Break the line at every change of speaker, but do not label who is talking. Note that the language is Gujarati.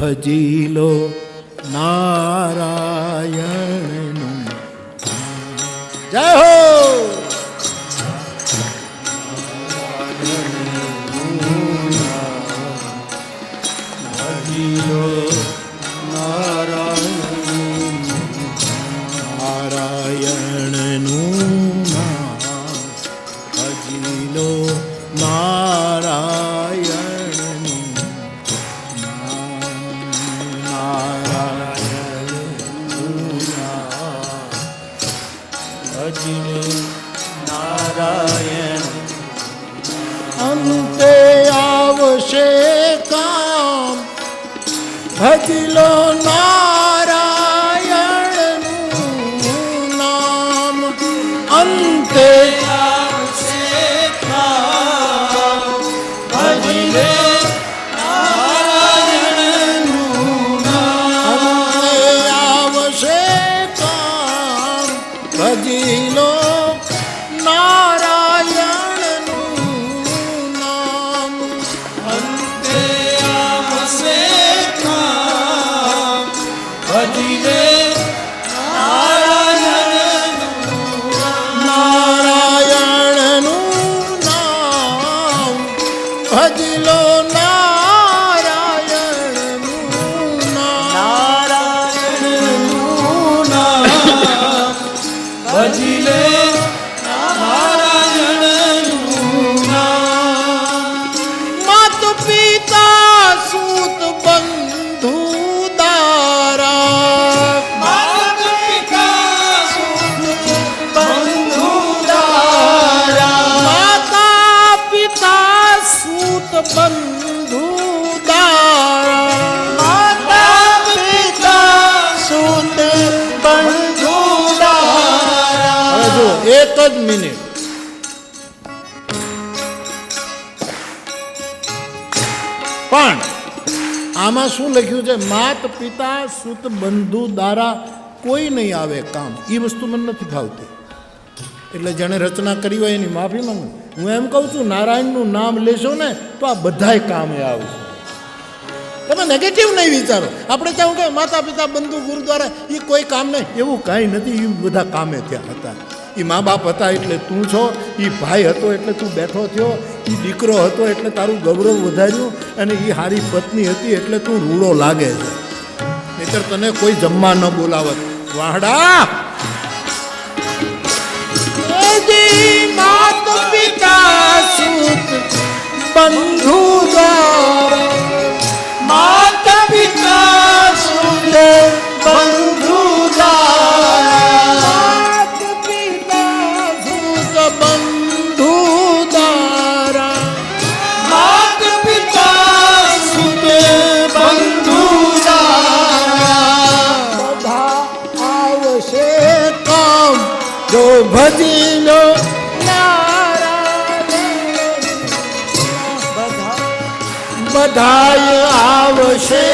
ભજી લો નારાયણનું જય હો. ભજી લો નારાયણનું નામ, ભજી લો નારાયણનું નારાયણ. અંતે આવશે કામ, ભજી લો નારાયણનું નામ. અંતે આવશે કામ, ભજી લો નારાયણનું નામ. અંતે આવશે કામ, ભજી લો નારાયણનું નામ. અંતે આવશે કામ, ભજી લે નારાયણનું નામ. ભજી લો નારાયણનું નામ. ભજી લે માત પિતા સૂત બંધુ દારા. માત પિતા સૂત બંધુ દારા. માતા પિતા સૂત બંધુ દારા. માતા પિતા સૂત બંધુ દારા. જો એક જ મિનિટ. પણ આમાં શું લખ્યું છે? માત પિતા સુત બંધુ દારા કોઈ નહીં આવે કામ. એ વસ્તુ મને નથી ફાવતી, એટલે જેણે રચના કરી હોય એની માફી માંગુ. હું એમ કહું છું, નારાયણનું નામ લેશો ને તો આ બધાય કામે આવશે. તમે નેગેટિવ નહીં વિચારો. આપણે ચાહું કે માતા પિતા બંધુ ગુરુદ્વારા એ કોઈ કામ નહીં, એવું કાંઈ નથી. એ બધા કામે ત્યાં હતા. એ મા બાપ હતા એટલે તું છો, એ ભાઈ હતો એટલે તું બેઠો થયો, એ દીકરો હતો એટલે તારું ગૌરવ વધાર્યું, અને એ હારી પત્ની હતી એટલે તું રૂડો લાગે છે. નહીતર તને કોઈ જમવા ન બોલાવત. વાહડા માત પિતા સૂત બંધુ દારા. માત પિતા સૂત બંધુ દારા. બંધુ દારા. માત પિતા સુત બંધુ દારા. બધા આવશે કામ, જો ભજી લો નારાયણ. બધા આવશે